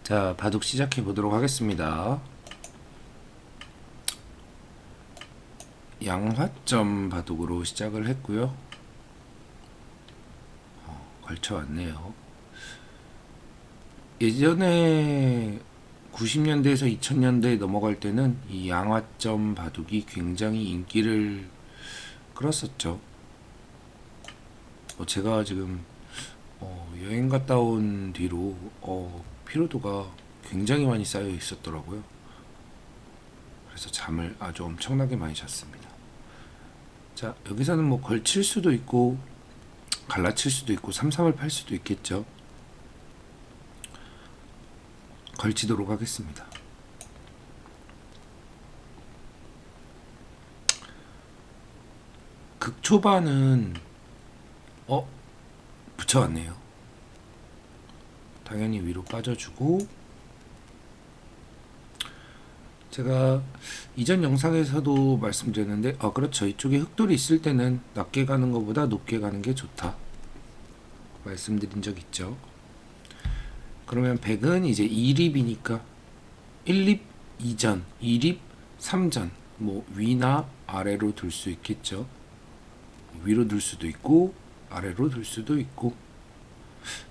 자, 바둑 시작해 보도록 하겠습니다. 양화점 바둑으로 시작을 했고요. 걸쳐왔네요. 예전에 90년대에서 2000년대에 넘어갈 때는 이 양화점 바둑이 굉장히 인기를 끌었었죠. 제가 지금 여행 갔다 온 뒤로 피로도가 굉장히 많이 쌓여 있었더라고요. 그래서 잠을 아주 엄청나게 많이 잤습니다. 자, 여기서는 뭐 걸칠 수도 있고 갈라칠 수도 있고 3-3을 팔 수도 있겠죠. 걸치도록 하겠습니다. 극초반은 붙여왔네요. 당연히 위로 빠져주고, 제가 이전 영상에서도 말씀드렸는데 그렇죠, 이쪽에 흑돌이 있을 때는 낮게 가는 것보다 높게 가는 게 좋다 말씀드린 적 있죠. 그러면 100은 이제 2립이니까 1립 2전, 2립 3전, 뭐 위나 아래로 둘 수 있겠죠. 위로 둘 수도 있고 아래로 둘 수도 있고,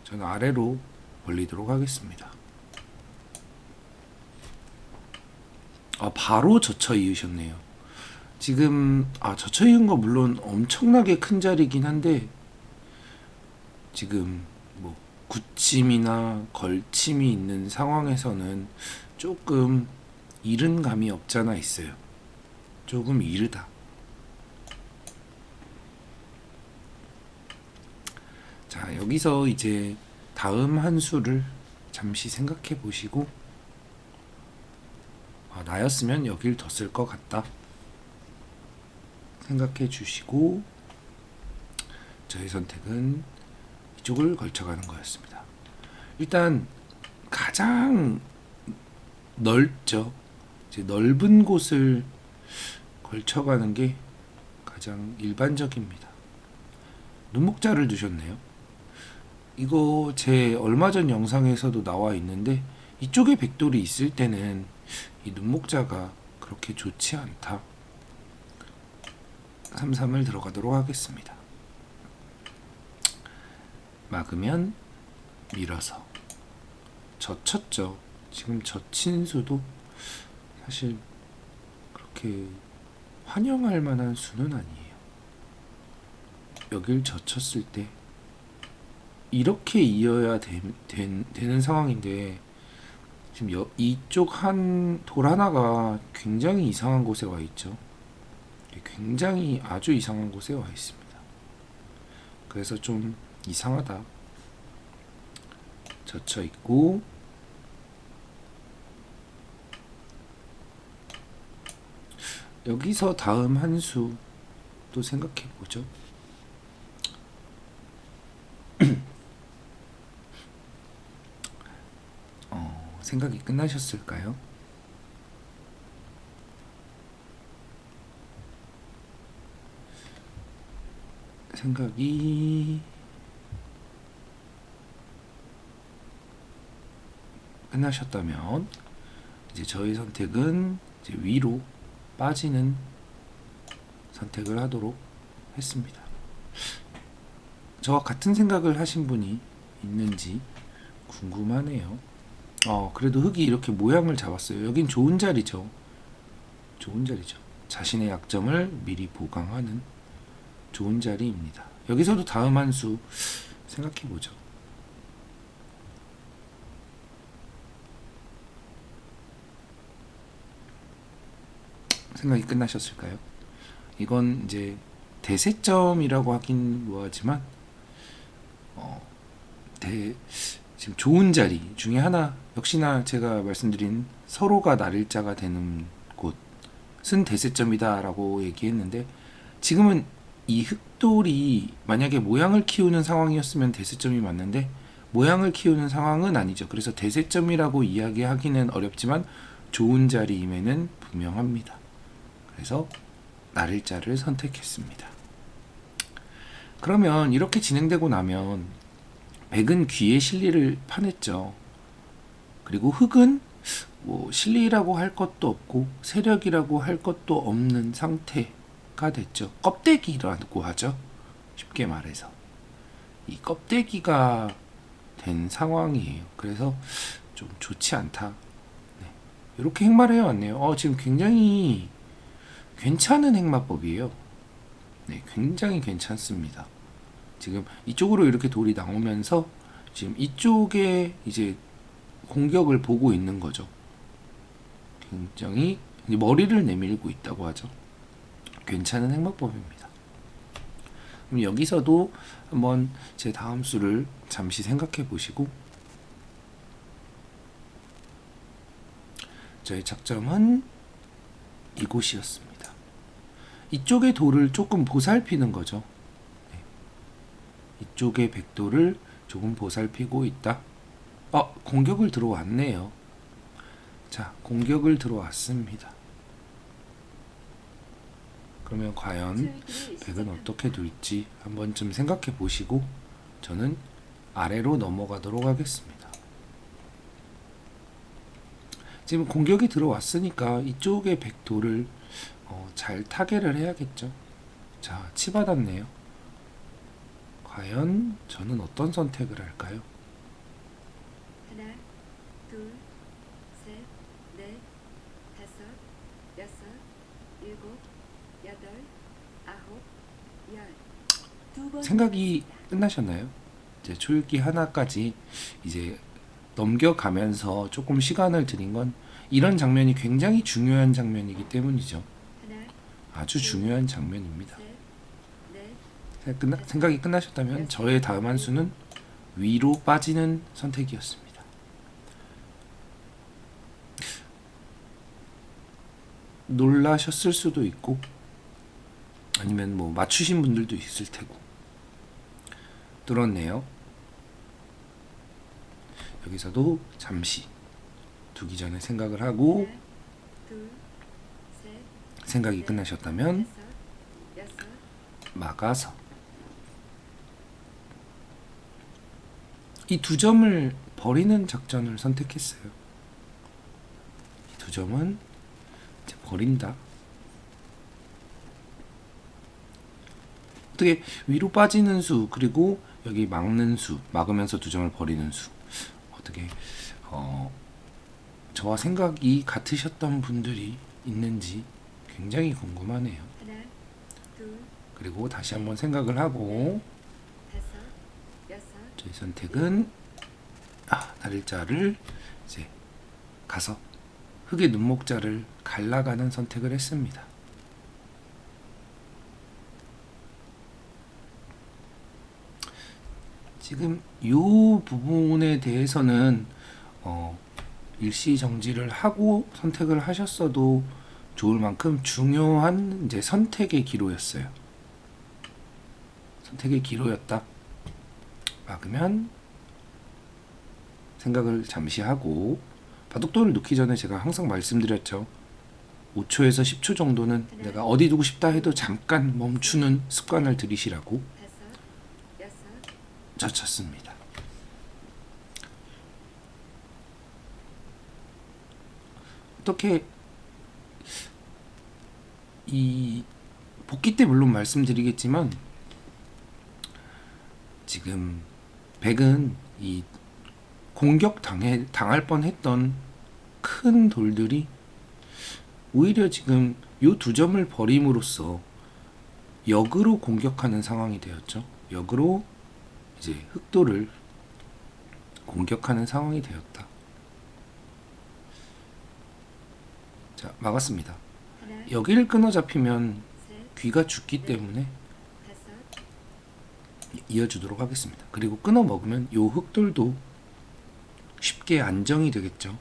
저는 아래로 벌리도록 하겠습니다. 바로 젖혀 이으셨네요. 지금 젖혀 이은 거 물론 엄청나게 큰 자리긴 한데, 지금 뭐 굳힘이나 걸침이 있는 상황에서는 조금 이른 감이 없잖아 있어요. 조금 이르다. 자, 여기서 이제 다음 한 수를 잠시 생각해 보시고, 나였으면 여길 뒀을 것 같다 생각해 주시고, 저의 선택은 이쪽을 걸쳐가는 거였습니다. 일단 가장 넓죠. 이제 넓은 곳을 걸쳐가는 게 가장 일반적입니다. 눈목자를 두셨네요. 이거 제 얼마 전 영상에서도 나와 있는데, 이쪽에 백돌이 있을 때는 이 눈목자가 그렇게 좋지 않다. 3-3을 들어가도록 하겠습니다. 막으면 밀어서 젖혔죠. 지금 젖힌 수도 사실 그렇게 환영할 만한 수는 아니에요. 여길 젖혔을 때 이렇게 이어야 되는 상황인데, 지금 이쪽 한 돌 하나가 굉장히 이상한 곳에 와 있죠. 굉장히 아주 이상한 곳에 와 있습니다. 그래서 좀 이상하다. 젖혀 있고, 여기서 다음 한 수 또 생각해 보죠. 생각이 끝나셨을까요? 생각이 끝나셨다면 이제 저의 선택은 이제 위로 빠지는 선택을 하도록 했습니다. 저와 같은 생각을 하신 분이 있는지 궁금하네요. 그래도 흙이 이렇게 모양을 잡았어요. 여긴 좋은 자리죠. 좋은 자리죠. 자신의 약점을 미리 보강하는 좋은 자리입니다. 여기서도 다음 한 수 생각해 보죠. 생각이 끝나셨을까요? 이건 이제 대세점이라고 하긴 뭐하지만 지금 좋은 자리 중에 하나, 역시나 제가 말씀드린 서로가 나를자가 되는 곳은 대세점이다 라고 얘기했는데, 지금은 이 흑돌이 만약에 모양을 키우는 상황이었으면 대세점이 맞는데, 모양을 키우는 상황은 아니죠. 그래서 대세점이라고 이야기하기는 어렵지만 좋은 자리임에는 분명합니다. 그래서 나를자를 선택했습니다. 그러면 이렇게 진행되고 나면 백은 귀의 실리를 파냈죠. 그리고 흙은 뭐 실리라고 할 것도 없고 세력이라고 할 것도 없는 상태가 됐죠. 껍데기라고 하죠. 쉽게 말해서 이 껍데기가 된 상황이에요. 그래서 좀 좋지 않다. 네. 이렇게 행마를 해왔네요. 지금 굉장히 괜찮은 행마법이에요. 네, 굉장히 괜찮습니다. 지금 이쪽으로 이렇게 돌이 나오면서 지금 이쪽에 이제 공격을 보고 있는 거죠. 굉장히 머리를 내밀고 있다고 하죠. 괜찮은 행마법입니다. 그럼 여기서도 한번 제 다음 수를 잠시 생각해 보시고, 저의 작점은 이곳이었습니다. 이쪽의 돌을 조금 보살피는 거죠. 네. 이쪽의 백도를 조금 보살피고 있다. 공격을 들어왔네요. 자, 공격을 들어왔습니다. 그러면 과연 백은 어떻게 둘지 한 번쯤 생각해 보시고 저는 아래로 넘어가도록 하겠습니다. 지금 공격이 들어왔으니까 이쪽의 백도를 잘 타개를 해야겠죠. 자, 치받았네요. 과연 저는 어떤 선택을 할까요? 하나, 둘, 셋, 넷, 다섯, 여섯, 일곱, 여덟, 아홉, 열. 두 번 생각이 끝나셨나요? 이제 초읽기 하나까지 이제 넘겨가면서 조금 시간을 들인 건 이런 장면이 굉장히 중요한 장면이기 때문이죠. 하나, 아주 중요한 장면입니다. 셋, 넷, 생각이 끝나셨다면 저의 다음 한 수는 위로 빠지는 선택이었습니다. 놀라셨을 수도 있고 아니면 뭐 맞추신 분들도 있을 테고. 뚫었네요. 여기서도 잠시 두기 전에 생각을 하고 하나, 둘, 셋, 생각이 끝나셨다면 다섯, 여섯, 막아서 이 두 점을 버리는 작전을 선택했어요. 이 두 점은 이제 버린다. 어떻게 위로 빠지는 수 그리고 여기 막는 수, 막으면서 두 점을 버리는 수, 어떻게 저와 생각이 같으셨던 분들이 있는지 굉장히 궁금하네요. 하나, 둘, 그리고 다시 한번 생각을 하고 다섯, 여섯, 저희 선택은 날짜를 이제 가서 흙의 눈목자를 갈라가는 선택을 했습니다. 지금 이 부분에 대해서는 일시정지를 하고 선택을 하셨어도 좋을 만큼 중요한 이제 선택의 기로였어요. 선택의 기로였다. 막으면 생각을 잠시 하고 바둑돌을 놓기 전에 제가 항상 말씀드렸죠. 5초에서 10초 정도는 내가 어디 두고 싶다 해도 잠깐 멈추는 습관을 들이시라고 다섯, 여섯, 젖혔습니다. 어떻게 이 복귀 때 물론 말씀드리겠지만 지금 백은 이 공격 당할 뻔했던 큰 돌들이 오히려 지금 요 두 점을 버림으로써 역으로 공격하는 상황이 되었죠. 역으로 이제 흑돌을 공격하는 상황이 되었다. 자, 막았습니다. 하나, 여기를 끊어 잡히면 셋, 귀가 죽기 때문에 다섯, 이어주도록 하겠습니다. 그리고 끊어 먹으면 요 흑돌도 쉽게 안정이 되겠죠.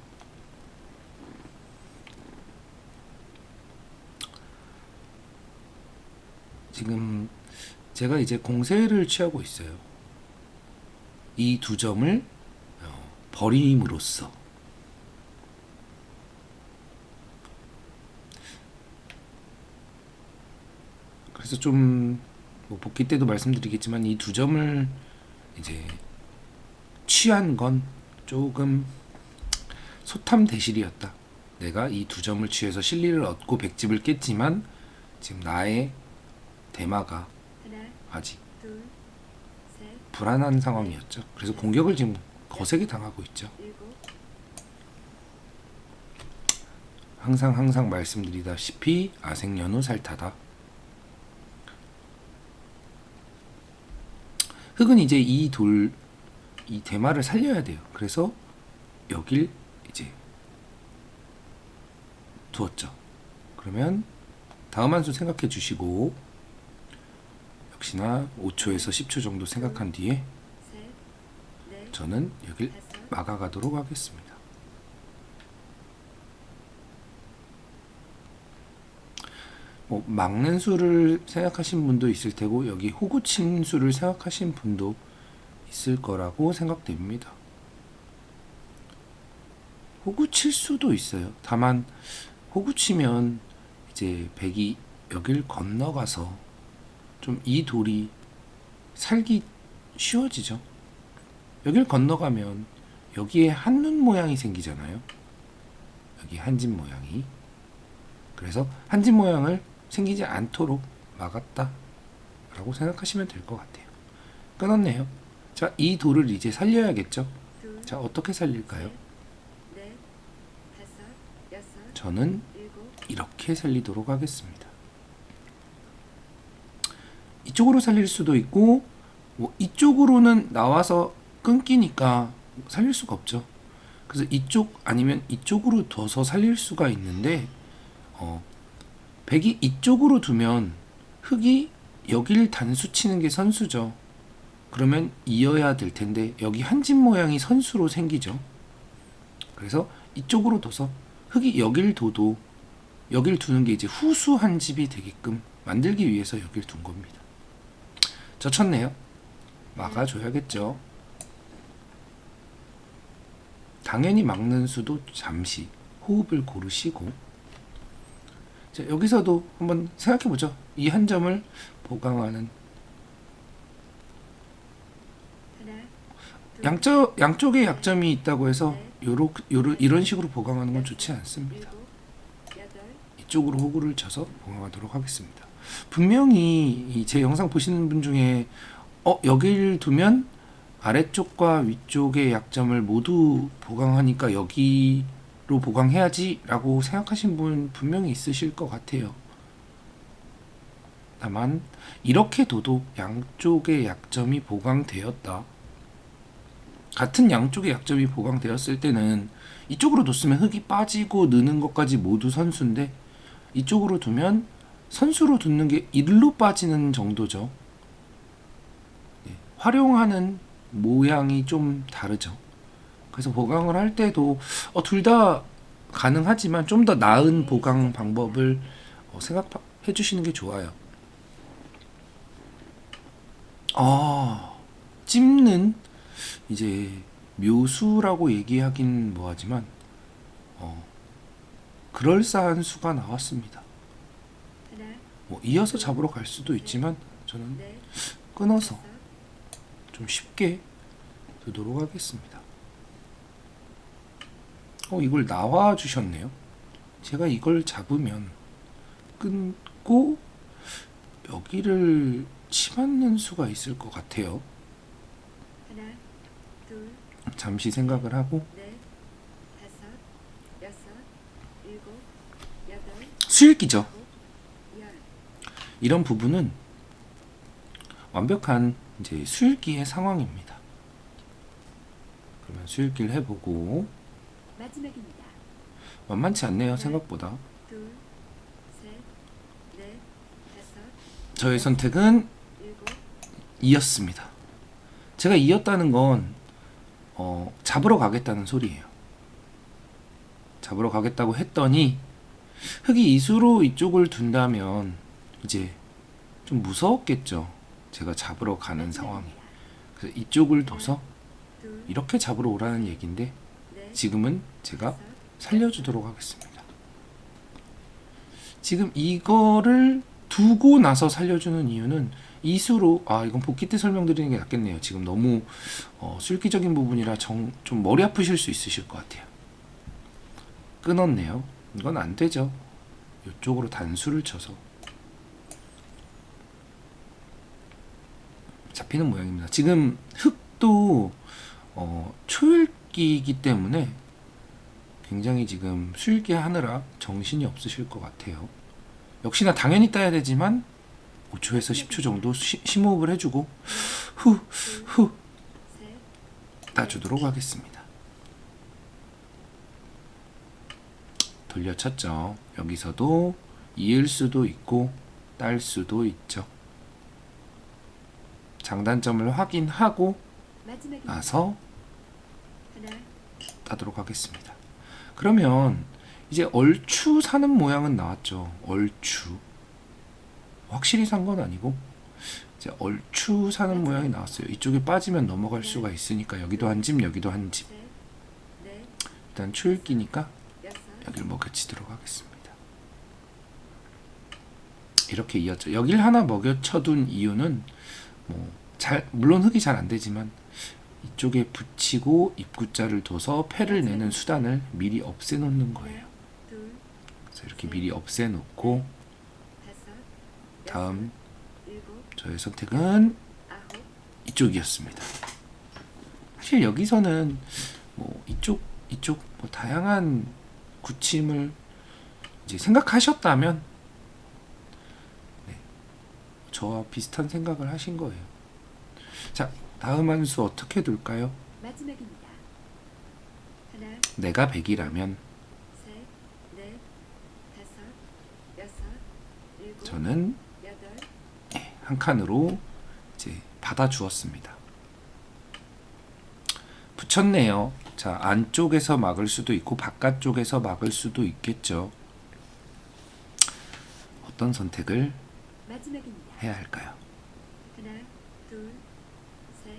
지금 제가 이제 공세를 취하고 있어요. 이 두 점을 버림으로써 그래서 좀 뭐 복귀 때도 말씀드리겠지만 이 두 점을 이제 취한 건 조금 소탐 대실이었다. 내가 이 두 점을 취해서 실리를 얻고 백집을 깼지만 지금 나의 대마가 하나, 아직 둘, 셋, 불안한 상황이었죠. 그래서 공격을 지금 거세게 당하고 있죠. 일곱, 항상 말씀드리다시피 아생연후 살타다. 흑은 이제 이 대마를 살려야 돼요. 그래서 여길 이제 두었죠. 그러면 다음 한 수 생각해 주시고 역시나 5초에서 10초 정도 생각한 뒤에 셋, 넷, 저는 여길 다섯, 막아가도록 하겠습니다. 뭐 막는 수를 생각하신 분도 있을 테고 여기 호구친 수를 생각하신 분도 있을 거라고 생각됩니다. 호구칠 수도 있어요. 다만 호구치면 이제 백이 여길 건너가서 좀 이 돌이 살기 쉬워지죠. 여길 건너가면 여기에 한눈 모양이 생기잖아요. 여기 한집 모양이. 그래서 한집 모양을 생기지 않도록 막았다 라고 생각하시면 될 것 같아요. 끊었네요. 자, 이 돌을 이제 살려야겠죠. 둘, 자, 어떻게 살릴까요? 셋, 넷, 다섯, 여섯, 저는 일곱, 이렇게 살리도록 하겠습니다. 이쪽으로 살릴 수도 있고 뭐 이쪽으로는 나와서 끊기니까 살릴 수가 없죠. 그래서 이쪽 아니면 이쪽으로 둬서 살릴 수가 있는데 백이 이쪽으로 두면 흑이 여기를 단수 치는 게 선수죠. 그러면 이어야 될 텐데 여기 한집 모양이 선수로 생기죠. 그래서 이쪽으로 둬서 흑이 여길 둬도 여길 두는 게 이제 후수 한 집이 되게끔 만들기 위해서 여길 둔 겁니다. 젖혔네요. 막아줘야겠죠. 당연히 막는 수도 잠시 호흡을 고르시고 자, 여기서도 한번 생각해보죠. 이 한 점을 보강하는 하나, 둘, 양쪽에 약점이 있다고 해서 이런 식으로 보강하는 건 좋지 않습니다. 일곱, 여덟, 이쪽으로 호구를 쳐서 보강하도록 하겠습니다. 분명히 제 영상 보시는 분 중에 여기를 두면 아래쪽과 위쪽의 약점을 모두 보강하니까 여기로 보강해야지 라고 생각하신 분 분명히 있으실 것 같아요. 다만 이렇게 둬도 양쪽의 약점이 보강되었다. 같은 양쪽의 약점이 보강되었을 때는 이쪽으로 뒀으면 흙이 빠지고 느는 것까지 모두 선수인데 이쪽으로 두면 선수로 둔는 게 일로 빠지는 정도죠. 네, 활용하는 모양이 좀 다르죠. 그래서 보강을 할 때도 둘 다 가능하지만 좀 더 나은 보강 방법을 생각해 주시는 게 좋아요. 찝는 이제 묘수라고 얘기하긴 뭐하지만 그럴싸한 수가 나왔습니다. 하나, 뭐 이어서 잡으러 갈 수도 있지만 저는 넷, 끊어서 다섯, 좀 쉽게 두도록 하겠습니다. 이걸 나와 주셨네요. 제가 이걸 잡으면 끊고 여기를 치맞는 수가 있을 것 같아요. 하나, 둘, 잠시 생각을 하고 넷, 다섯, 여섯, 일곱, 여덟, 수읽기죠. 아홉, 열. 이런 부분은 완벽한 이제 수읽기의 상황입니다. 그러면 수읽기를 해보고 마지막입니다. 만만치 않네요. 생각보다. 둘, 셋, 넷, 다섯, 저의 선택은 일곱, 이었습니다. 제가 이었다는 건 잡으러 가겠다는 소리예요. 잡으러 가겠다고 했더니 흑이 이수로 이쪽을 둔다면 이제 좀 무서웠겠죠. 제가 잡으러 가는 상황이. 그래서 이쪽을 둬서 둘, 이렇게 잡으러 오라는 얘기인데 넷, 지금은 제가 다섯, 살려주도록 하겠습니다. 지금 이거를 두고 나서 살려주는 이유는 이수로 이건 복귀 때 설명드리는 게 낫겠네요. 지금 너무 술기적인 부분이라 좀 머리 아프실 수 있으실 것 같아요. 끊었네요. 이건 안 되죠. 이쪽으로 단수를 쳐서 잡히는 모양입니다. 지금 흙도 초읽기이기 때문에 굉장히 지금 수읽기 하느라 정신이 없으실 것 같아요. 역시나 당연히 따야 되지만 5초에서 10초 정도 심호흡을 해주고 후 따주도록 하겠습니다. 돌려쳤죠. 여기서도 이을 수도 있고 딸 수도 있죠. 장단점을 확인하고 마지막입니다. 나서 하나, 따도록 하겠습니다. 그러면 이제 얼추 사는 모양은 나왔죠. 얼추 확실히 산 건 아니고 이제 얼추 사는 모양이 나왔어요. 이쪽에 빠지면 넘어갈 수가 있으니까 여기도 한 집, 여기도 한 집. 셋, 넷, 일단 초읽기니까 여섯, 여기를 먹여치도록 하겠습니다. 이렇게 이었죠. 여길 하나 먹여쳐둔 이유는 물론 흙이 잘 안 되지만 이쪽에 붙이고 입구자를 둬서 패를 내는 수단을 미리 없애놓는 거예요. 둘, 그래서 이렇게 미리 없애놓고 다섯, 다음 일곱, 저의 선택은 아홉, 이쪽이었습니다. 사실 여기서는 이쪽 다양한 굳힘을 이제 생각하셨다면 저와 비슷한 생각을 하신 거예요. 자, 다음 한 수 어떻게 둘까요? 마지막입니다. 하나, 내가 100이라면 셋, 넷, 다섯, 여섯, 일곱, 저는 여덟, 한 칸으로 이제 받아 주었습니다. 붙였네요. 자, 안쪽에서 막을 수도 있고 바깥쪽에서 막을 수도 있겠죠. 어떤 선택을 마지막입니다. 해야 할까요? 하나, 둘, 셋,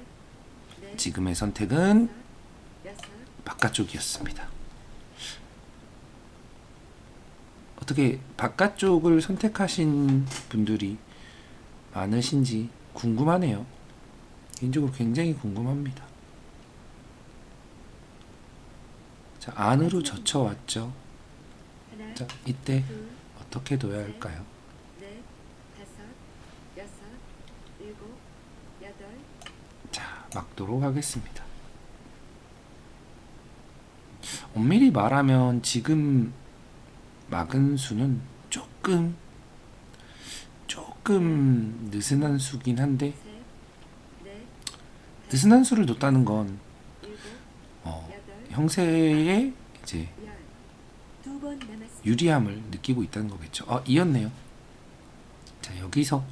넷, 지금의 선택은 다섯, 여섯, 바깥쪽이었습니다. 어떻게 바깥쪽을 선택하신 분들이 많으신지 궁금하네요. 개인적으로 굉장히 궁금합니다. 자, 안으로 젖혀왔죠. 하나, 자, 이때 둘, 어떻게 둬야 할까요? 넷, 다섯, 여섯, 일곱, 여덟, 자, 막도록 하겠습니다. 엄밀히 말하면 지금 막은 수는 조금 느슨한 수긴 한데 셋, 넷, 느슨한 수를 뒀다는 건 일곱, 여덟, 형세의 이제 열. 두 번 남았습니다. 유리함을 느끼고 있다는 거겠죠. 이었네요. 자, 여기서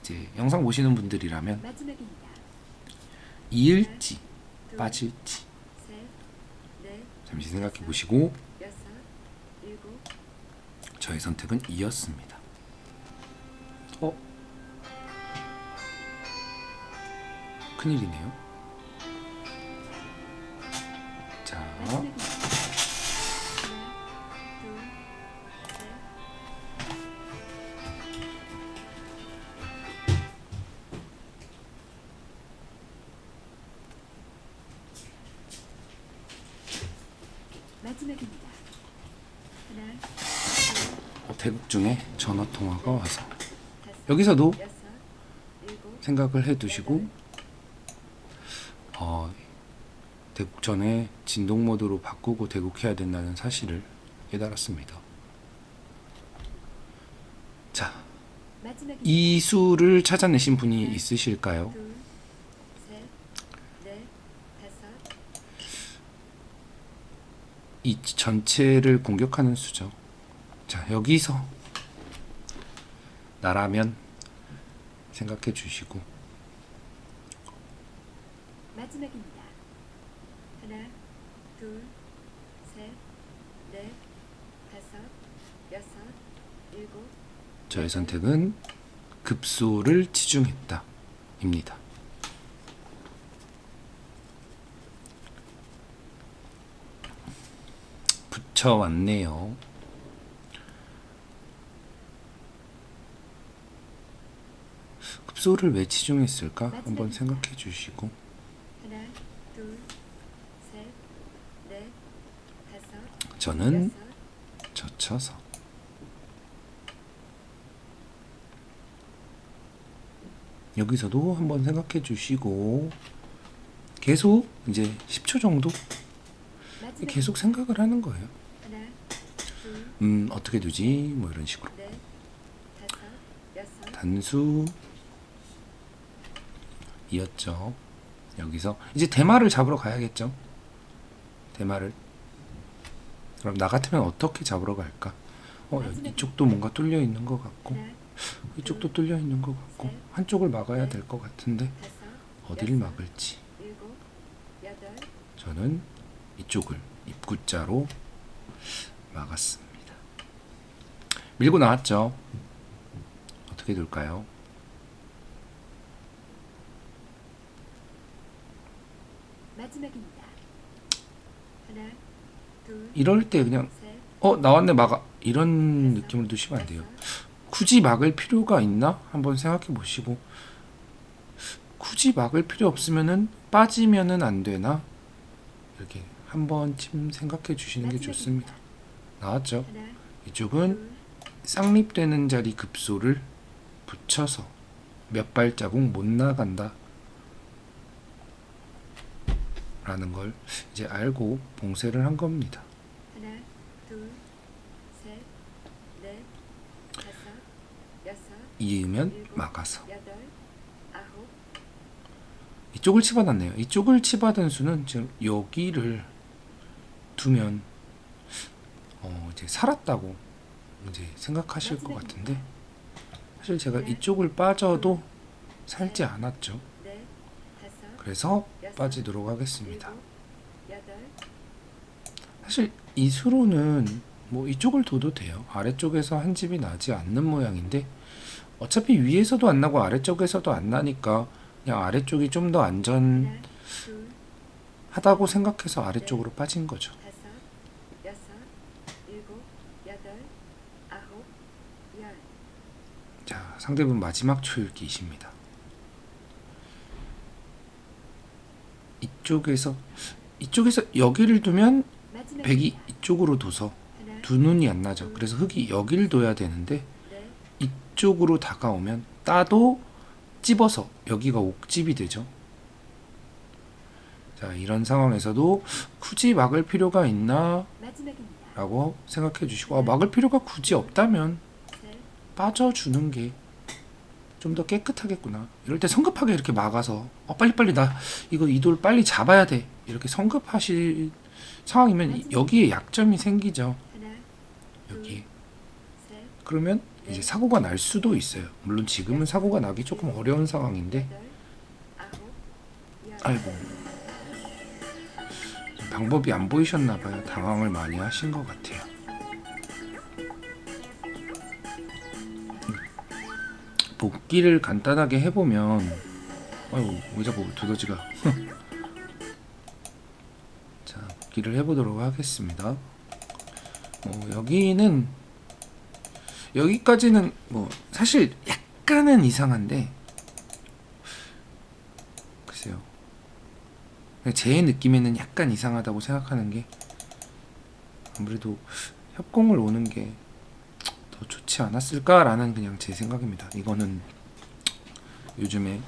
이제 영상 보시는 분들이라면 마지막입니다. 이을지 둘, 빠질지 셋, 넷, 잠시 생각해 보시고 여섯, 일곱, 저의 선택은 이었습니다. 큰일이네요. 자, 마지막입니다. 하나, 둘, 셋, 마지막입니다. 하나, 둘, 대국 중에 전화 통화가 와서 다섯, 여기서도 여섯, 일곱, 생각을 해두시고 대국 전에 진동 모드로 바꾸고 대국해야 된다는 사실을 깨달았습니다. 자, 마지막입니다. 이 수를 찾아내신 분이 있으실까요? 둘, 셋, 넷, 다섯, 이 전체를 공격하는 수죠. 자, 여기서 나라면 생각해 주시고 마지막입니다. 하나, 둘, 셋, 넷, 다섯, 여섯, 일곱, 저의 선택은 급소를 치중했다 입니다. 붙여왔네요. 급소를 왜 치중했을까? 한번 생각해 주시고 하나, 둘, 셋, 넷, 다섯, 저는 여섯, 젖혀서. 여기서도 한번 생각해 주시고 계속 이제 10초 정도 마지막 계속 생각을 하는 거예요. 하나, 둘, 어떻게 두지? 뭐 이런 식으로. 넷, 다섯, 여섯, 단수 이었죠. 여기서 이제 대마를 잡으러 가야겠죠. 대마를. 그럼 나 같으면 어떻게 잡으러 갈까? 이쪽도 뭔가 뚫려 있는 것 같고 하나, 이쪽도 뚫려 있는 것 같고 한쪽을 막아야 될 것 같은데 다섯, 어디를 막을지. 일곱, 여덟, 저는 이쪽을 입구자로 막았습니다. 밀고 나왔죠. 어떻게 될까요? 마지막입니다. 하나, 둘, 이럴 때 그냥 셋, 나왔네 막아 이런 느낌으로 두시면 안 돼요. 굳이 막을 필요가 있나? 한번 생각해 보시고 굳이 막을 필요 없으면은 빠지면은 안 되나? 이렇게 한 번쯤 생각해 주시는 게 좋습니다. 나왔죠? 하나, 이쪽은 둘, 쌍립되는 자리 급소를 붙여서 몇 발자국 못 나간다 라는 걸 이제 알고 봉쇄를 한 겁니다. 하나, 둘, 셋, 넷, 다섯, 여섯, 이으면 일곱, 막아서 여덟, 아홉, 이쪽을 치받았네요. 이쪽을 치받은 수는 지금 여기를 두면 이제 살았다고 이제 생각하실 것 같은데 사실 제가 이쪽을 빠져도 살지 않았죠. 넷, 다섯, 그래서 여섯, 빠지도록 하겠습니다. 일곱, 여덟, 사실 이 수로는 뭐 이쪽을 둬도 돼요. 아래쪽에서 한 집이 나지 않는 모양인데 어차피 위에서도 안 나고 아래쪽에서도 안 나니까 그냥 아래쪽이 좀 더 안전하다고 하나, 둘, 생각해서 아래쪽으로 빠진 거죠. 다섯, 여섯, 일곱, 여덟, 아홉, 열. 자, 상대분 마지막 초읽기이십니다. 이쪽에서 여기를 두면 마지막 백이 이쪽으로 둬서 하나, 두 눈이 안 나죠. 그래서 흙이 여기를 둬야 되는데 넷, 이쪽으로 다가오면 따도 찝어서 여기가 옥집이 되죠. 자, 이런 상황에서도 굳이 막을 필요가 있나 마지막입니다. 라고 생각해 주시고 막을 필요가 굳이 없다면 셋, 빠져주는 게 좀 더 깨끗하겠구나. 이럴 때 성급하게 이렇게 막아서 빨리빨리 나 이거 이 돌 빨리 잡아야 돼 이렇게 성급하실 상황이면 여기에 약점이 생기죠. 하나, 여기. 셋, 그러면 이제 사고가 날 수도 있어요. 물론 지금은 사고가 나기 조금 어려운 상황인데 여덟, 아홉, 열. 아이고 방법이 안 보이셨나 봐요. 당황을 많이 하신 것 같아요. 복기를 간단하게 해보면 아이고 왜 자꾸 두더지가 자 복기를 해보도록 하겠습니다. 여기까지는 뭐 사실 약간은 이상한데 글쎄요 제 느낌에는 약간 이상하다고 생각하는 게 아무래도 협공을 오는 게 더 좋지 않았을까라는 그냥 제 생각입니다. 이거는 요즘에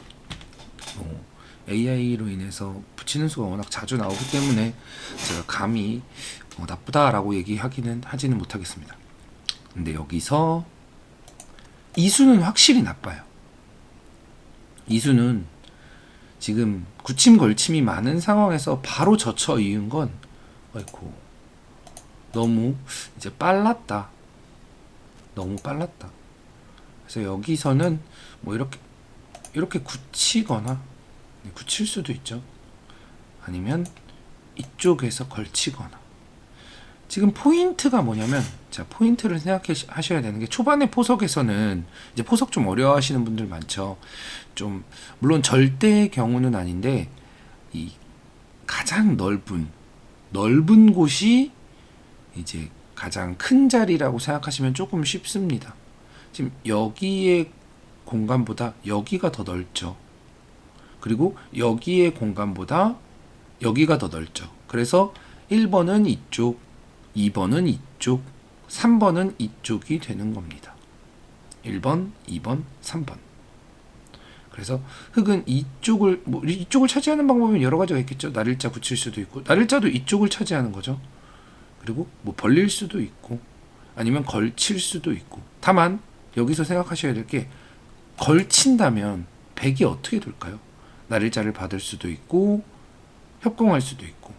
AI로 인해서 붙이는 수가 워낙 자주 나오기 때문에 제가 감히 나쁘다라고 얘기하지는 못하겠습니다. 근데 여기서 이수는 확실히 나빠요. 이수는 지금 굳힘 걸침이 많은 상황에서 바로 젖혀 이은 건 아이고 너무 이제 빨랐다. 너무 빨랐다. 그래서 여기서는 뭐 이렇게 굳히거나 굳힐 수도 있죠. 아니면 이쪽에서 걸치거나. 지금 포인트가 뭐냐면 자 포인트를 생각하셔야 되는 게 초반에 포석에서는 이제 포석 좀 어려워하시는 분들 많죠. 좀 물론 절대의 경우는 아닌데 이 가장 넓은 곳이 이제 가장 큰 자리라고 생각하시면 조금 쉽습니다. 지금 여기의 공간보다 여기가 더 넓죠. 그리고 여기의 공간보다 여기가 더 넓죠. 그래서 1번은 이쪽, 2번은 이쪽, 3번은 이쪽이 되는 겁니다. 1번, 2번, 3번. 그래서 흙은 이쪽을 차지하는 방법은 여러 가지가 있겠죠. 날일자 붙일 수도 있고, 날일자도 이쪽을 차지하는 거죠. 그리고 뭐 벌릴 수도 있고, 아니면 걸칠 수도 있고. 다만 여기서 생각하셔야 될 게, 걸친다면 백이 어떻게 될까요? 날일자를 받을 수도 있고 협공할 수도 있고.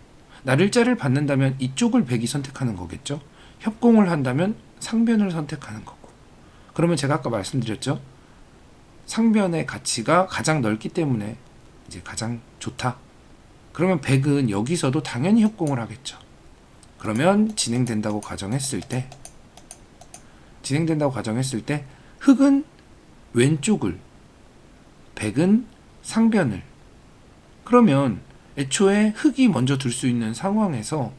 날일자를 받는다면 이쪽을 백이 선택하는 거겠죠. 협공을 한다면 상변을 선택하는 거고. 그러면 제가 아까 말씀드렸죠. 상변의 가치가 가장 넓기 때문에 이제 가장 좋다. 그러면 백은 여기서도 당연히 협공을 하겠죠. 그러면 진행된다고 가정했을 때 흙은 왼쪽을, 백은 상변을. 그러면 애초에 흙이 먼저 둘 수 있는 상황에서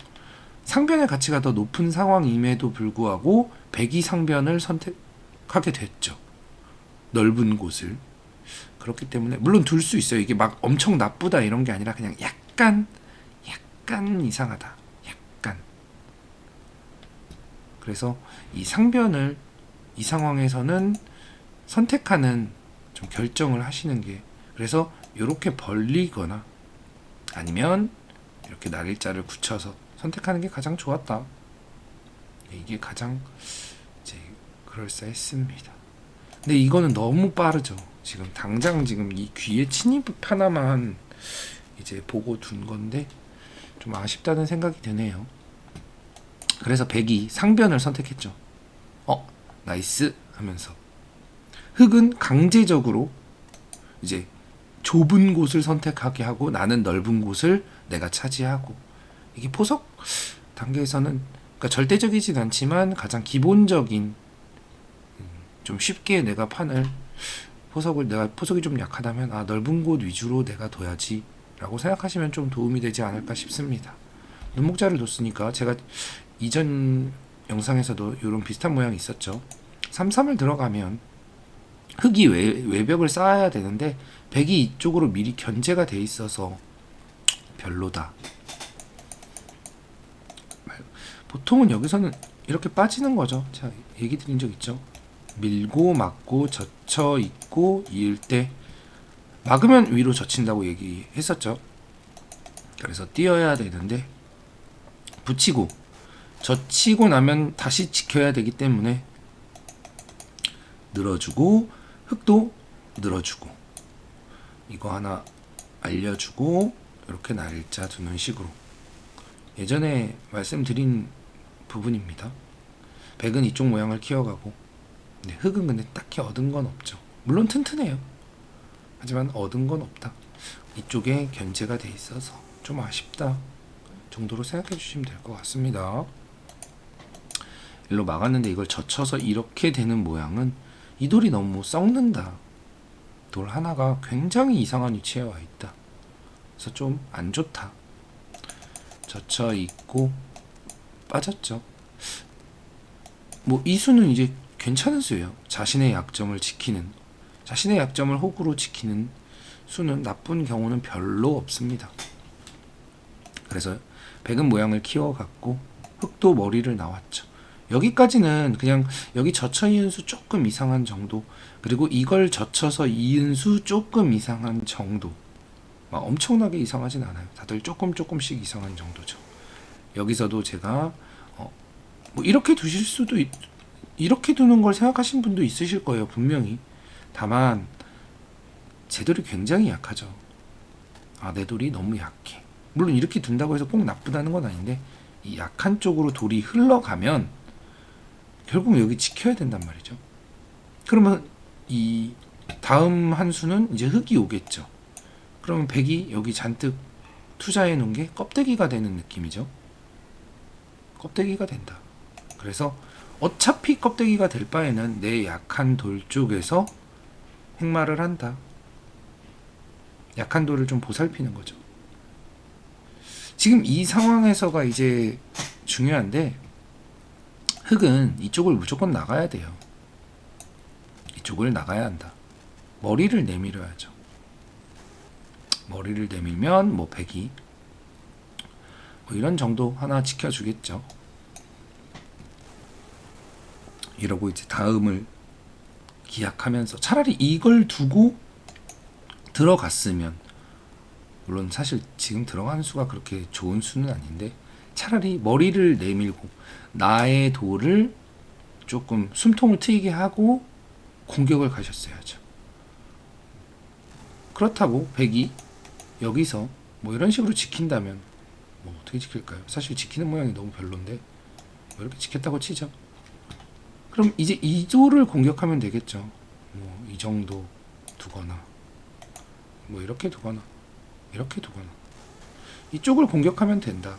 상변의 가치가 더 높은 상황임에도 불구하고 백이 상변을 선택하게 됐죠. 넓은 곳을. 그렇기 때문에 물론 둘 수 있어요. 이게 막 엄청 나쁘다 이런 게 아니라 그냥 약간 이상하다. 약간. 그래서 이 상변을 이 상황에서는 선택하는 좀 결정을 하시는 게, 그래서 이렇게 벌리거나 아니면 이렇게 날일자를 붙여서 선택하는 게 가장 좋았다. 이게 가장 이제 그럴싸했습니다. 근데 이거는 너무 빠르죠. 지금 당장 지금 이 귀에 침입 하나만 이제 보고 둔 건데 좀 아쉽다는 생각이 드네요. 그래서 백이 상변을 선택했죠. 나이스 하면서. 흙은 강제적으로 이제 좁은 곳을 선택하게 하고 나는 넓은 곳을 내가 차지하고. 이게 포석 단계에서는 그러니까 절대적이진 않지만 가장 기본적인, 좀 쉽게 내가 포석이 좀 약하다면 넓은 곳 위주로 내가 둬야지 라고 생각하시면 좀 도움이 되지 않을까 싶습니다. 눈목자를 뒀으니까 제가 이전 영상에서도 이런 비슷한 모양이 있었죠. 3-3을 들어가면 흙이 외벽을 쌓아야 되는데 백이 이쪽으로 미리 견제가 돼 있어서 별로다. 보통은 여기서는 이렇게 빠지는 거죠. 제가 얘기 드린 적 있죠. 밀고 막고 젖혀 있고 이을 때 막으면 위로 젖힌다고 얘기했었죠. 그래서 뛰어야 되는데 붙이고 젖히고 나면 다시 지켜야 되기 때문에 늘어주고, 흙도 늘어주고, 이거 하나 알려주고 이렇게 날일자 두는 식으로 예전에 말씀드린 부분입니다. 백은 이쪽 모양을 키워가고, 흙은 근데 딱히 얻은 건 없죠. 물론 튼튼해요. 하지만 얻은 건 없다. 이쪽에 견제가 돼 있어서 좀 아쉽다 정도로 생각해 주시면 될 것 같습니다. 일로 막았는데 이걸 젖혀서 이렇게 되는 모양은 이 돌이 너무 썩는다. 돌 하나가 굉장히 이상한 위치에 와 있다. 그래서 좀 안 좋다. 젖혀 있고 빠졌죠. 뭐 이 수는 이제 괜찮은 수예요. 자신의 약점을 호구로 지키는 수는 나쁜 경우는 별로 없습니다. 그래서 백은 모양을 키워갔고 흙도 머리를 나왔죠. 여기까지는 그냥 여기 젖혀 이은 수 조금 이상한 정도, 그리고 이걸 젖혀서 이은 수 조금 이상한 정도. 엄청나게 이상하진 않아요. 다들 조금씩 이상한 정도죠. 여기서도 제가 뭐 이렇게 두실 수도 이렇게 두는 걸 생각하신 분도 있으실 거예요. 분명히. 다만 제 돌이 굉장히 약하죠. 내 돌이 너무 약해. 물론 이렇게 둔다고 해서 꼭 나쁘다는 건 아닌데 이 약한 쪽으로 돌이 흘러가면 결국 여기 지켜야 된단 말이죠. 그러면 이 다음 한 수는 이제 흙이 오겠죠. 그러면 백이 여기 잔뜩 투자해 놓은 게 껍데기가 되는 느낌이죠. 껍데기가 된다. 그래서 어차피 껍데기가 될 바에는 내 약한 돌 쪽에서 행마를 한다. 약한 돌을 좀 보살피는 거죠. 지금 이 상황에서가 이제 중요한데, 흙은 이쪽을 무조건 나가야 돼요. 이쪽을 나가야 한다. 머리를 내밀어야죠. 머리를 내밀면 백이 뭐 이런 정도 하나 지켜주겠죠. 이러고 이제 다음을 기약하면서 차라리 이걸 두고 들어갔으면, 물론 사실 지금 들어가는 수가 그렇게 좋은 수는 아닌데, 차라리 머리를 내밀고 나의 돌을 조금 숨통을 트이게 하고 공격을 가셨어야죠. 그렇다고 백이 여기서 뭐 이런 식으로 지킨다면 뭐 어떻게 지킬까요? 사실 지키는 모양이 너무 별론데 뭐 이렇게 지켰다고 치죠. 그럼 이제 이 돌을 공격하면 되겠죠. 뭐 이 정도 두거나 뭐 이렇게 두거나 이렇게 두거나 이쪽을 공격하면 된다.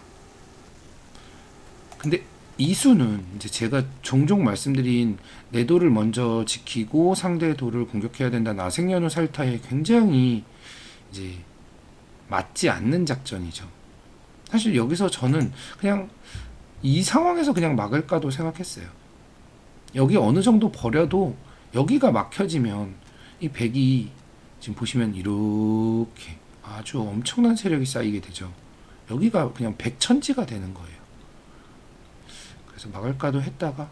근데 이 수는 이제 제가 종종 말씀드린 내 돌을 먼저 지키고 상대의 돌을 공격해야 된다는 아생연후 살타에 굉장히 이제 맞지 않는 작전이죠. 사실 여기서 저는 그냥 이 상황에서 그냥 막을까도 생각했어요. 여기 어느 정도 버려도 여기가 막혀지면 이 백이 지금 보시면 이렇게 아주 엄청난 세력이 쌓이게 되죠. 여기가 그냥 백천지가 되는 거예요. 그래서 막을까도 했다가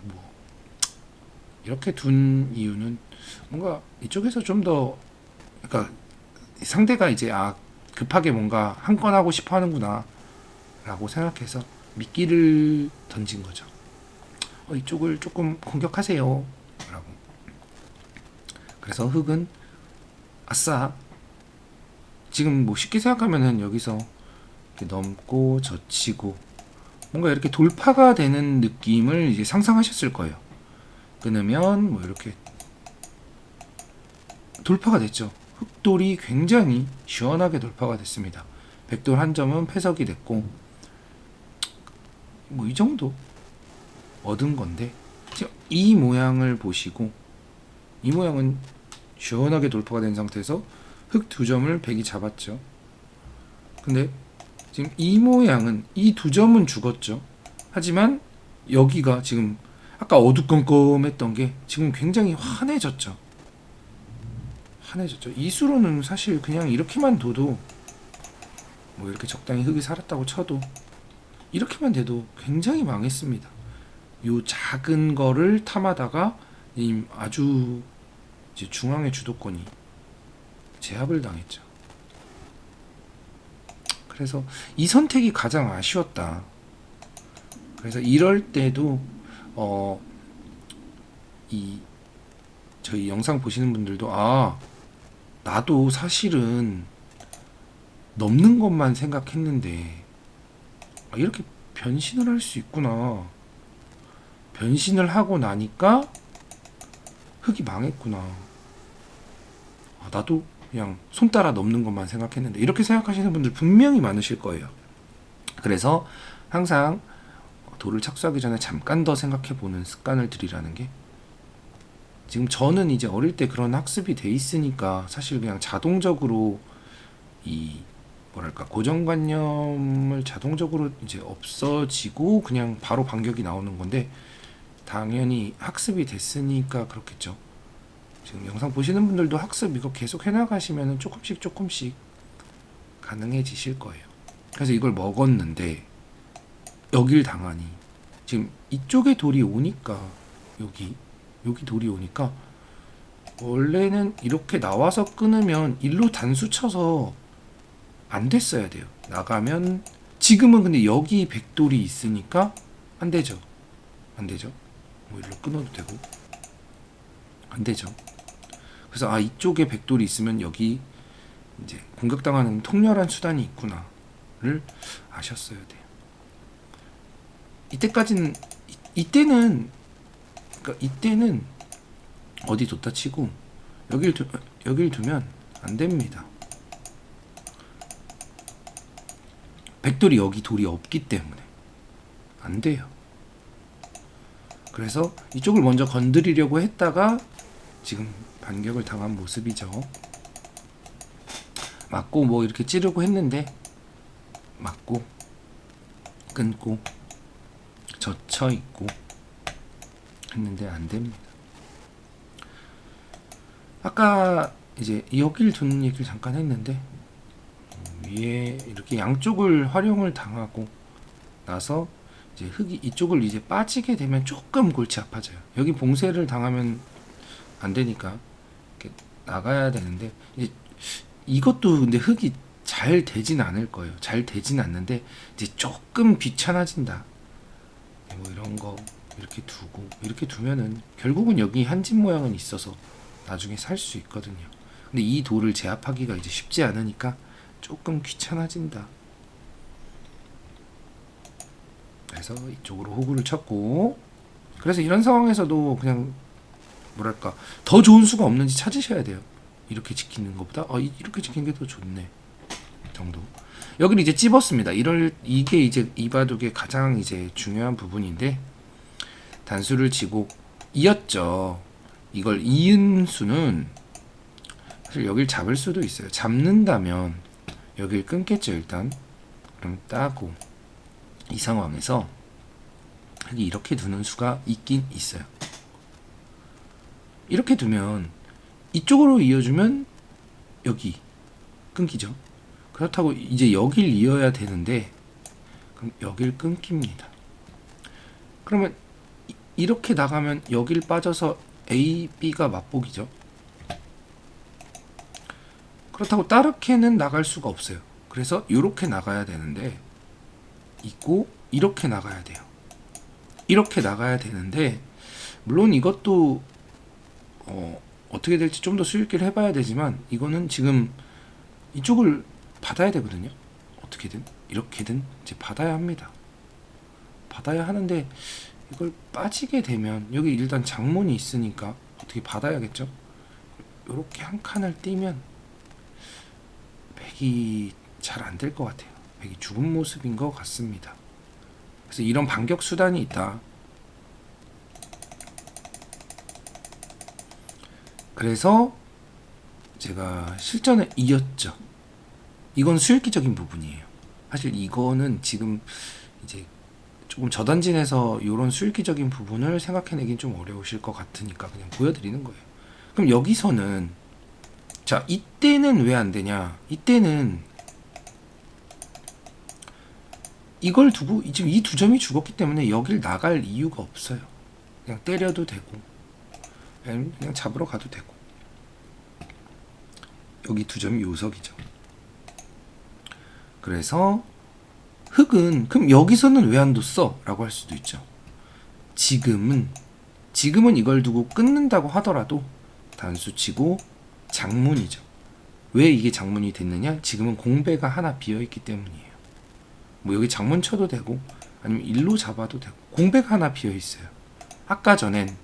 뭐 이렇게 둔 이유는 뭔가 이쪽에서 좀 더, 그러니까 상대가 이제 급하게 뭔가 한 건 하고 싶어 하는구나 라고 생각해서 미끼를 던진 거죠. 이쪽을 조금 공격하세요 라고. 그래서 흑은 아싸, 지금 뭐 쉽게 생각하면은 여기서 이렇게 넘고 젖히고 뭔가 이렇게 돌파가 되는 느낌을 이제 상상하셨을 거예요. 끊으면 뭐 이렇게 돌파가 됐죠. 흑돌이 굉장히 시원하게 돌파가 됐습니다. 백돌 한 점은 패석이 됐고 뭐 이 정도 얻은 건데, 지금 이 모양을 보시고 이 모양은 시원하게 돌파가 된 상태에서 흑 두 점을 백이 잡았죠. 근데 지금 이 모양은 이 두 점은 죽었죠. 하지만 여기가 지금 아까 어두컴컴했던 게 지금 굉장히 환해졌죠. 환해졌죠. 이 수로는 사실 그냥 이렇게만 둬도 뭐 이렇게 적당히 흑이 살았다고 쳐도 이렇게만 돼도 굉장히 망했습니다. 요 작은 거를 탐하다가 아주 이제 중앙의 주도권이 제압을 당했죠. 그래서 이 선택이 가장 아쉬웠다. 그래서 이럴 때도 이 저희 영상 보시는 분들도 나도 사실은 넘는 것만 생각했는데 이렇게 변신을 할 수 있구나. 변신을 하고 나니까 흑이 망했구나. 나도 그냥 손 따라 넘는 것만 생각했는데, 이렇게 생각하시는 분들 분명히 많으실 거예요. 그래서 항상 돌을 착수하기 전에 잠깐 더 생각해 보는 습관을 들이라는 게, 지금 저는 이제 어릴 때 그런 학습이 돼 있으니까 사실 그냥 자동적으로 이 뭐랄까 고정관념을 자동적으로 이제 없어지고 그냥 바로 반격이 나오는 건데, 당연히 학습이 됐으니까 그렇겠죠. 지금 영상 보시는 분들도 학습 이거 계속 해나가시면 조금씩 가능해지실 거예요. 그래서 이걸 먹었는데 여길 당하니 지금 이쪽에 돌이 오니까 여기 돌이 오니까 원래는 이렇게 나와서 끊으면 일로 단수 쳐서 안 됐어야 돼요. 나가면 지금은 근데 여기 백돌이 있으니까 안 되죠. 뭐 일로 끊어도 되고 안 되죠. 그래서 이쪽에 백돌이 있으면 여기 이제 공격당하는 통렬한 수단이 있구나를 아셨어야 돼요. 이때까지는 이때는 어디 뒀다 치고 여길 두면 안 됩니다. 백돌이 여기 돌이 없기 때문에 안 돼요. 그래서 이쪽을 먼저 건드리려고 했다가 지금 반격을 당한 모습이죠. 맞고 뭐 이렇게 찌르고 했는데 맞고 끊고 젖혀 있고 했는데 안 됩니다. 아까 이제 여길 두는 얘기를 잠깐 했는데 위에 이렇게 양쪽을 활용을 당하고 나서 이제 흙이 이쪽을 이제 빠지게 되면 조금 골치 아파져요. 여기 봉쇄를 당하면 안 되니까 이렇게 나가야 되는데 이제 이것도 근데 흙이 잘 되진 않을 거예요. 잘 되진 않는데 이제 조금 귀찮아진다. 뭐 이런 거 이렇게 두고 이렇게 두면은 결국은 여기 한 집 모양은 있어서 나중에 살 수 있거든요. 근데 이 돌을 제압하기가 이제 쉽지 않으니까 조금 귀찮아진다. 그래서 이쪽으로 호구를 쳤고, 그래서 이런 상황에서도 그냥 뭐랄까 더 좋은 수가 없는지 찾으셔야 돼요. 이렇게 지키는 것보다 이렇게 지키는 게 더 좋네 정도. 여기를 이제 찝었습니다. 이게 이제 이 바둑의 가장 이제 중요한 부분인데, 단수를 치고 이었죠. 이걸 이은 수는 사실 여길 잡을 수도 있어요. 잡는다면 여길 끊겠죠 일단. 그럼 따고 이 상황에서 여기 이렇게 두는 수가 있긴 있어요. 이렇게 두면 이쪽으로 이어주면 여기 끊기죠. 그렇다고 이제 여길 이어야 되는데 그럼 여길 끊깁니다. 그러면 이렇게 나가면 여길 빠져서 A, B가 맞복이죠. 그렇다고 따르게는 나갈 수가 없어요. 그래서 이렇게 나가야 되는데 있고 이렇게 나가야 돼요. 이렇게 나가야 되는데 물론 이것도 어떻게 될지 좀 더 수익기를 해봐야 되지만 이거는 지금 이쪽을 받아야 되거든요. 어떻게든 이렇게든 이제 받아야 합니다. 받아야 하는데 이걸 빠지게 되면 여기 일단 장문이 있으니까 어떻게 받아야겠죠. 이렇게 한 칸을 띄면 백이 잘 안 될 것 같아요. 백이 죽은 모습인 것 같습니다. 그래서 이런 반격 수단이 있다. 그래서 제가 실전에 이었죠. 이건 수익기적인 부분이에요. 사실 이거는 지금 이제 조금 저단진에서 이런 수익기적인 부분을 생각해내긴 좀 어려우실 것 같으니까 그냥 보여드리는 거예요. 그럼 여기서는 자 이때는 왜 안 되냐? 이때는 이걸 두고 지금 이 두 점이 죽었기 때문에 여길 나갈 이유가 없어요. 그냥 때려도 되고 그냥 잡으러 가도 되고 여기 두 점이 요석이죠. 그래서 흙은 그럼 여기서는 왜 안 뒀어? 라고 할 수도 있죠. 지금은 이걸 두고 끊는다고 하더라도 단수치고 장문이죠. 왜 이게 장문이 됐느냐? 지금은 공배가 하나 비어있기 때문이에요. 뭐 여기 장문 쳐도 되고 아니면 일로 잡아도 되고 공배가 하나 비어있어요. 아까 전엔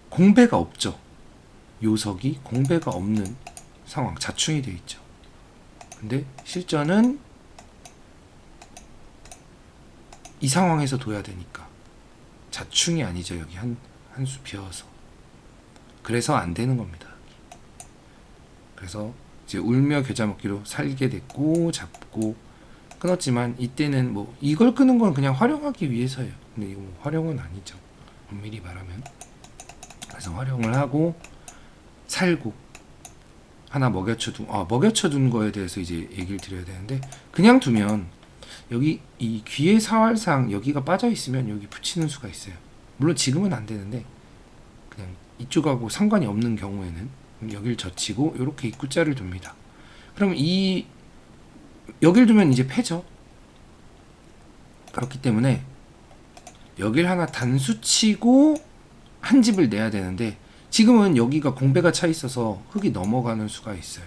공배가 없죠. 요석이 공배가 없는 상황, 자충이 되어 있죠. 근데 실전은 이 상황에서 둬야 되니까 자충이 아니죠. 여기 한 수 비어서. 그래서 안 되는 겁니다. 그래서 이제 울며 겨자 먹기로 살게 됐고 잡고 끊었지만 이때는 뭐 이걸 끄는 건 그냥 활용하기 위해서예요. 근데 이거 뭐 활용은 아니죠. 엄밀히 말하면. 그래서 활용을 하고 살고 하나 먹여쳐둔 거에 대해서 이제 얘기를 드려야 되는데 그냥 두면 여기 이 귀의 사활상 여기가 빠져 있으면 여기 붙이는 수가 있어요. 물론 지금은 안 되는데 그냥 이쪽하고 상관이 없는 경우에는 여길 젖히고 이렇게 입구자를 둡니다. 그럼 여길 두면 이제 패죠. 그렇기 때문에 여길 하나 단수치고 한 집을 내야 되는데 지금은 여기가 공배가 차 있어서 흙이 넘어가는 수가 있어요.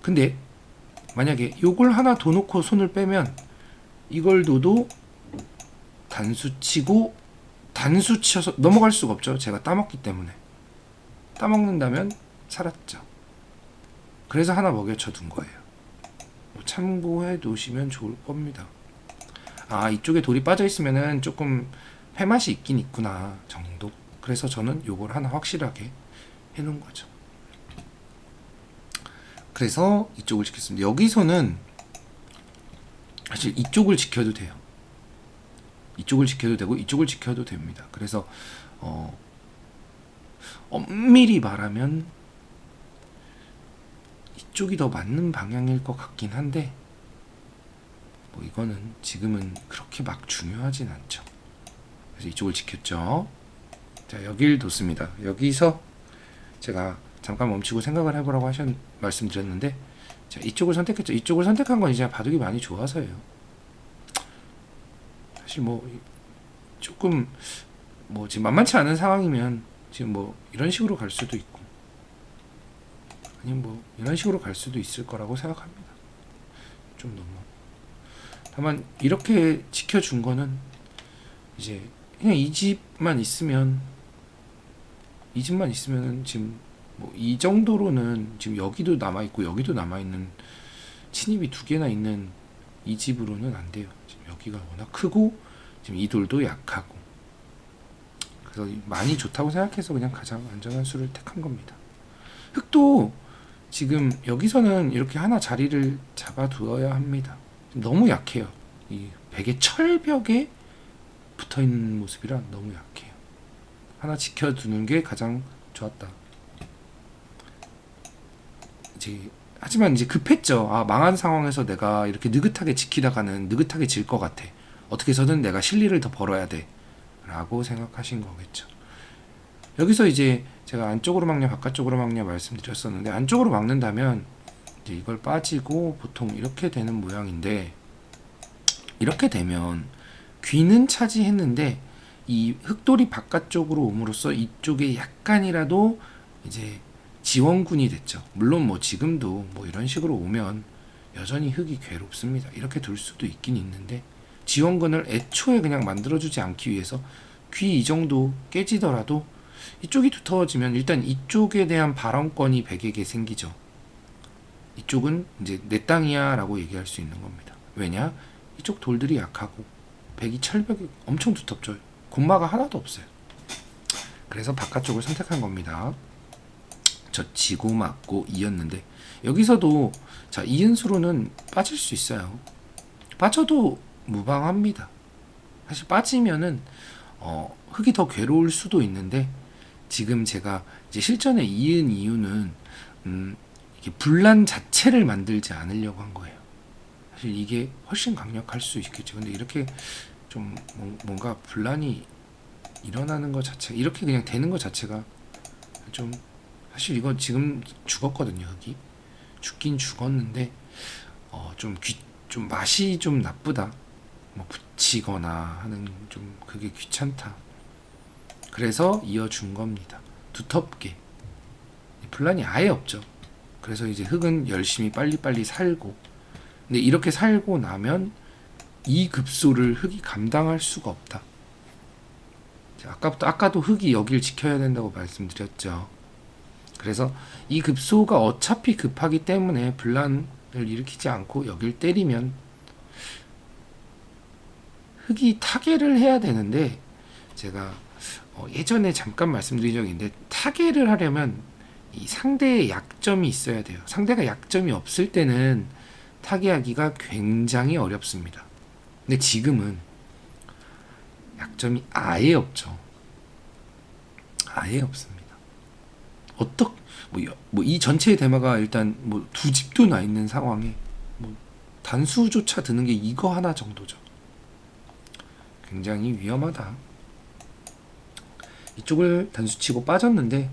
근데 만약에 요걸 하나 더 놓고 손을 빼면 이걸 둬도 단수 치어서 넘어갈 수가 없죠. 제가 따먹기 때문에. 따먹는다면 살았죠. 그래서 하나 먹여쳐 둔 거예요. 참고해 놓으시면 좋을 겁니다. 이쪽에 돌이 빠져 있으면은 조금 패맛이 있긴 있구나 정도. 그래서 저는 요걸 하나 확실하게 해놓은 거죠. 그래서 이쪽을 지켰습니다. 여기서는 사실 이쪽을 지켜도 돼요. 이쪽을 지켜도 되고 이쪽을 지켜도 됩니다. 그래서 엄밀히 말하면 이쪽이 더 맞는 방향일 것 같긴 한데 뭐 이거는 지금은 그렇게 막 중요하진 않죠. 그래서 이쪽을 지켰죠. 자, 여길 뒀습니다. 여기서 제가 잠깐 멈추고 생각을 해보라고 말씀드렸는데, 자, 이쪽을 선택했죠. 이쪽을 선택한 건 이제 바둑이 많이 좋아서예요. 사실 뭐 조금 뭐 지금 만만치 않은 상황이면 지금 뭐 이런 식으로 갈 수도 있고, 아니면 뭐 이런 식으로 갈 수도 있을 거라고 생각합니다. 좀 너무. 다만 이렇게 지켜준 거는 이제 그냥 이 집만 있으면 지금 뭐 이 정도로는 지금 여기도 남아 있고 여기도 남아 있는 침입이 두 개나 있는 이 집으로는 안 돼요. 지금 여기가 워낙 크고 지금 이 돌도 약하고, 그래서 많이 좋다고 생각해서 그냥 가장 안전한 수를 택한 겁니다. 흑도 지금 여기서는 이렇게 하나 자리를 잡아두어야 합니다. 너무 약해요. 이 벽의 철벽에 붙어있는 모습이라 너무 약해요. 하나 지켜두는 게 가장 좋았다. 하지만 이제 급했죠. 아, 망한 상황에서 내가 이렇게 느긋하게 지키다가는 느긋하게 질 것 같아. 어떻게 해서든 내가 실리를 더 벌어야 돼. 라고 생각하신 거겠죠. 여기서 이제 제가 안쪽으로 막냐 바깥쪽으로 막냐 말씀드렸었는데, 안쪽으로 막는다면 이제 이걸 빠지고 보통 이렇게 되는 모양인데, 이렇게 되면 귀는 차지했는데 이 흑돌이 바깥쪽으로 옴으로써 이쪽에 약간이라도 이제 지원군이 됐죠. 물론 뭐 지금도 뭐 이런 식으로 오면 여전히 흑이 괴롭습니다. 이렇게 둘 수도 있긴 있는데, 지원군을 애초에 그냥 만들어주지 않기 위해서 귀 이 정도 깨지더라도 이쪽이 두터워지면 일단 이쪽에 대한 발언권이 백에게 생기죠. 이쪽은 이제 내 땅이야 라고 얘기할 수 있는 겁니다. 왜냐? 이쪽 돌들이 약하고 백이 철벽이 엄청 두텁죠. 곤마가 하나도 없어요. 그래서 바깥쪽을 선택한 겁니다. 저 지고 맞고 이었는데, 여기서도 자, 이은수로는 빠질 수 있어요. 빠져도 무방합니다. 사실 빠지면은 흑이 더 괴로울 수도 있는데, 지금 제가 이제 실전에 이은 이유는 이게 분란 자체를 만들지 않으려고 한 거예요. 사실 이게 훨씬 강력할 수 있겠죠. 근데 이렇게 좀 뭔가 분란이 일어나는 것 자체, 이렇게 그냥 되는 것 자체가 좀, 사실 이거 지금 죽었거든요. 흑이 죽긴 죽었는데 좀 맛이 좀 나쁘다. 뭐 붙이거나 하는 좀 그게 귀찮다. 그래서 이어준 겁니다. 두텁게. 분란이 아예 없죠. 그래서 이제 흑은 열심히 빨리빨리 살고, 근데 이렇게 살고 나면 이 급소를 흑이 감당할 수가 없다. 아까도 흑이 여길 지켜야 된다고 말씀드렸죠. 그래서 이 급소가 어차피 급하기 때문에 분란을 일으키지 않고 여길 때리면 흑이 타개를 해야 되는데, 제가 예전에 잠깐 말씀드린 적이 있는데, 타개를 하려면 이 상대의 약점이 있어야 돼요. 상대가 약점이 없을 때는 타개하기가 굉장히 어렵습니다. 근데 지금은 약점이 아예 없죠. 아예 없습니다. 뭐 이 전체의 대마가 일단 뭐 두 집도 나 있는 상황에 뭐 단수조차 드는 게 이거 하나 정도죠. 굉장히 위험하다. 이쪽을 단수치고 빠졌는데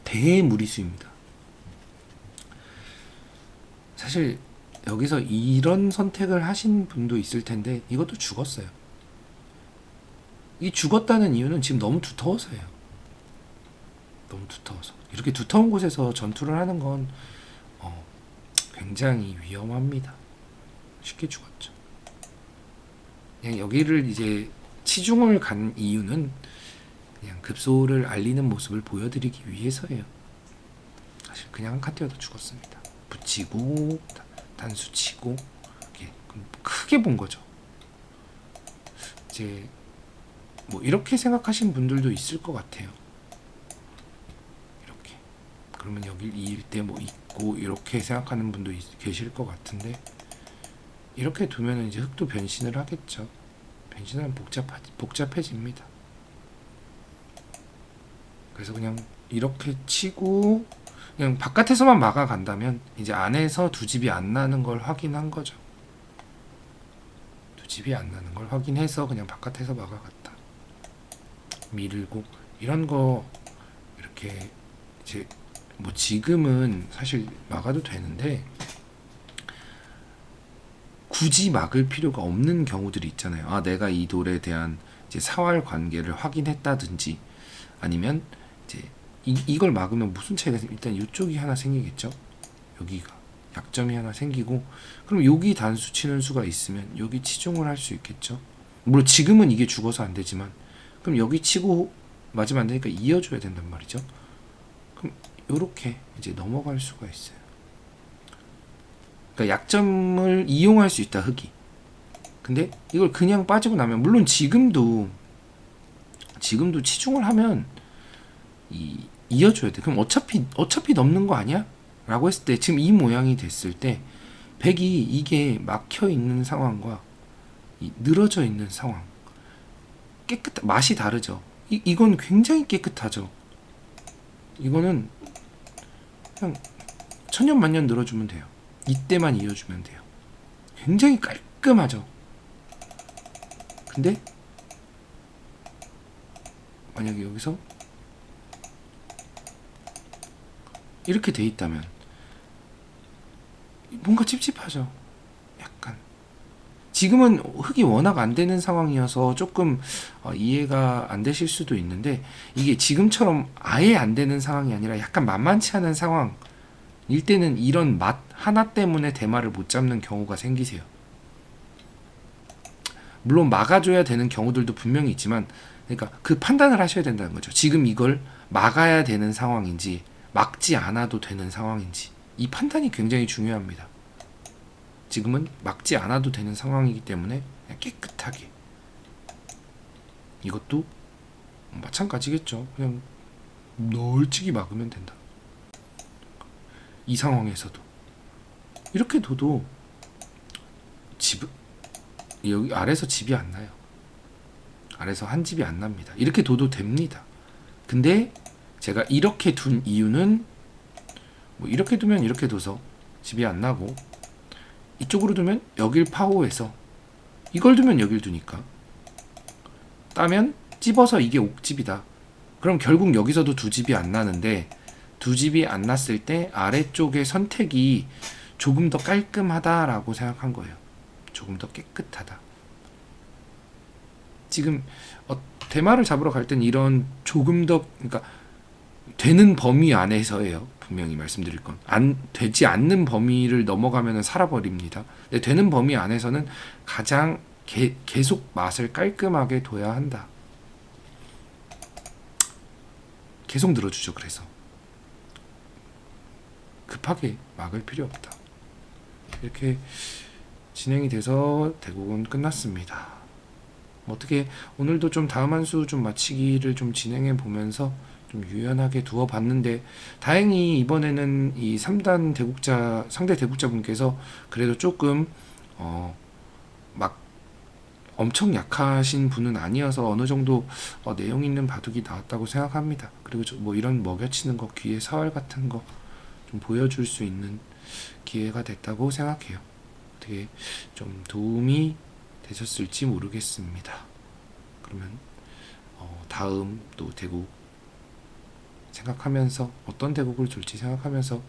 대무리수입니다. 사실 여기서 이런 선택을 하신 분도 있을 텐데, 이것도 죽었어요. 이 죽었다는 이유는 지금 너무 두터워서예요. 너무 두터워서. 이렇게 두터운 곳에서 전투를 하는 건 굉장히 위험합니다. 쉽게 죽었죠. 그냥 여기를 이제 치중을 간 이유는 그냥 급소를 알리는 모습을 보여드리기 위해서예요. 사실 그냥 한 칸 뛰어도 죽었습니다. 붙이고 단수 치고 크게 본 거죠. 이제 뭐 이렇게 생각하신 분들도 있을 것 같아요. 이렇게 그러면 여기 이일 때 뭐 있고 이렇게 생각하는 분도 계실 것 같은데, 이렇게 두면 이제 흑도 변신을 하겠죠. 변신하면 복잡해집니다. 그래서 그냥 이렇게 치고 그냥 바깥에서만 막아간다면 이제 안에서 두 집이 안 나는 걸 확인한 거죠. 두 집이 안 나는 걸 확인해서 그냥 바깥에서 막아갔다. 밀고 이런 거 이렇게 이제 뭐 지금은 사실 막아도 되는데 굳이 막을 필요가 없는 경우들이 있잖아요. 아, 내가 이 돌에 대한 이제 사활 관계를 확인했다든지 아니면 이제 이걸 막으면 무슨 차이가 일단 이쪽이 하나 생기겠죠. 여기가 약점이 하나 생기고 그럼 여기 단수 치는 수가 있으면 여기 치중을 할 수 있겠죠. 물론 지금은 이게 죽어서 안 되지만 그럼 여기 치고 맞으면 안 되니까 이어줘야 된단 말이죠. 그럼 요렇게 이제 넘어갈 수가 있어요. 그러니까 약점을 이용할 수 있다, 흙이. 근데 이걸 그냥 빠지고 나면 물론 지금도 치중을 하면 이어줘야 돼. 그럼 어차피 넘는 거 아니야? 라고 했을 때 지금 이 모양이 됐을 때 백이 이게 막혀 있는 상황과 늘어져 있는 상황 맛이 다르죠. 이건 굉장히 깨끗하죠. 이거는 그냥 천년만년 늘어주면 돼요. 이때만 이어주면 돼요. 굉장히 깔끔하죠. 근데 만약에 여기서 이렇게 돼 있다면 뭔가 찝찝하죠. 약간 지금은 흙이 워낙 안 되는 상황이어서 조금 이해가 안 되실 수도 있는데 이게 지금처럼 아예 안 되는 상황이 아니라 약간 만만치 않은 상황일 때는 이런 맛 하나 때문에 대마를 못 잡는 경우가 생기세요. 물론 막아줘야 되는 경우들도 분명히 있지만 그러니까 그 판단을 하셔야 된다는 거죠. 지금 이걸 막아야 되는 상황인지 막지 않아도 되는 상황인지 이 판단이 굉장히 중요합니다. 지금은 막지 않아도 되는 상황이기 때문에 그냥 깨끗하게 이것도 마찬가지겠죠. 그냥 널찍이 막으면 된다. 이 상황에서도 이렇게 둬도 여기 아래서 집이 안 나요. 아래서 한 집이 안 납니다. 이렇게 둬도 됩니다. 근데 제가 이렇게 둔 이유는 뭐 이렇게 두면 이렇게 둬서 집이 안 나고 이쪽으로 두면 여길 파호해서 이걸 두면 여길 두니까 따면 찝어서 이게 옥집이다. 그럼 결국 여기서도 두 집이 안 나는데 두 집이 안 났을 때 아래쪽의 선택이 조금 더 깔끔하다라고 생각한 거예요. 조금 더 깨끗하다. 지금 대마를 잡으러 갈 땐 이런 조금 더 그러니까 되는 범위 안에서예요. 분명히 말씀드릴 건 되지 않는 범위를 넘어가면 살아버립니다. 근데 되는 범위 안에서는 가장 계속 맛을 깔끔하게 둬야 한다. 계속 늘어주죠. 그래서 급하게 막을 필요 없다. 이렇게 진행이 돼서 대국은 끝났습니다. 어떻게 오늘도 좀 다음 한 수 좀 마치기를 좀 진행해 보면서 좀 유연하게 두어 봤는데 다행히 이번에는 이 3단 대국자 상대 대국자분께서 그래도 조금 막 엄청 약하신 분은 아니어서 어느 정도 내용 있는 바둑이 나왔다고 생각합니다. 그리고 뭐 이런 먹여치는 거 귀에 사활 같은 거 좀 보여줄 수 있는 기회가 됐다고 생각해요. 어떻게 좀 도움이 되셨을지 모르겠습니다. 그러면 다음 또 대국 생각하면서 어떤 대국을 줄지 생각하면서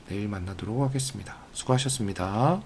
내일 만나도록 하겠습니다. 수고하셨습니다.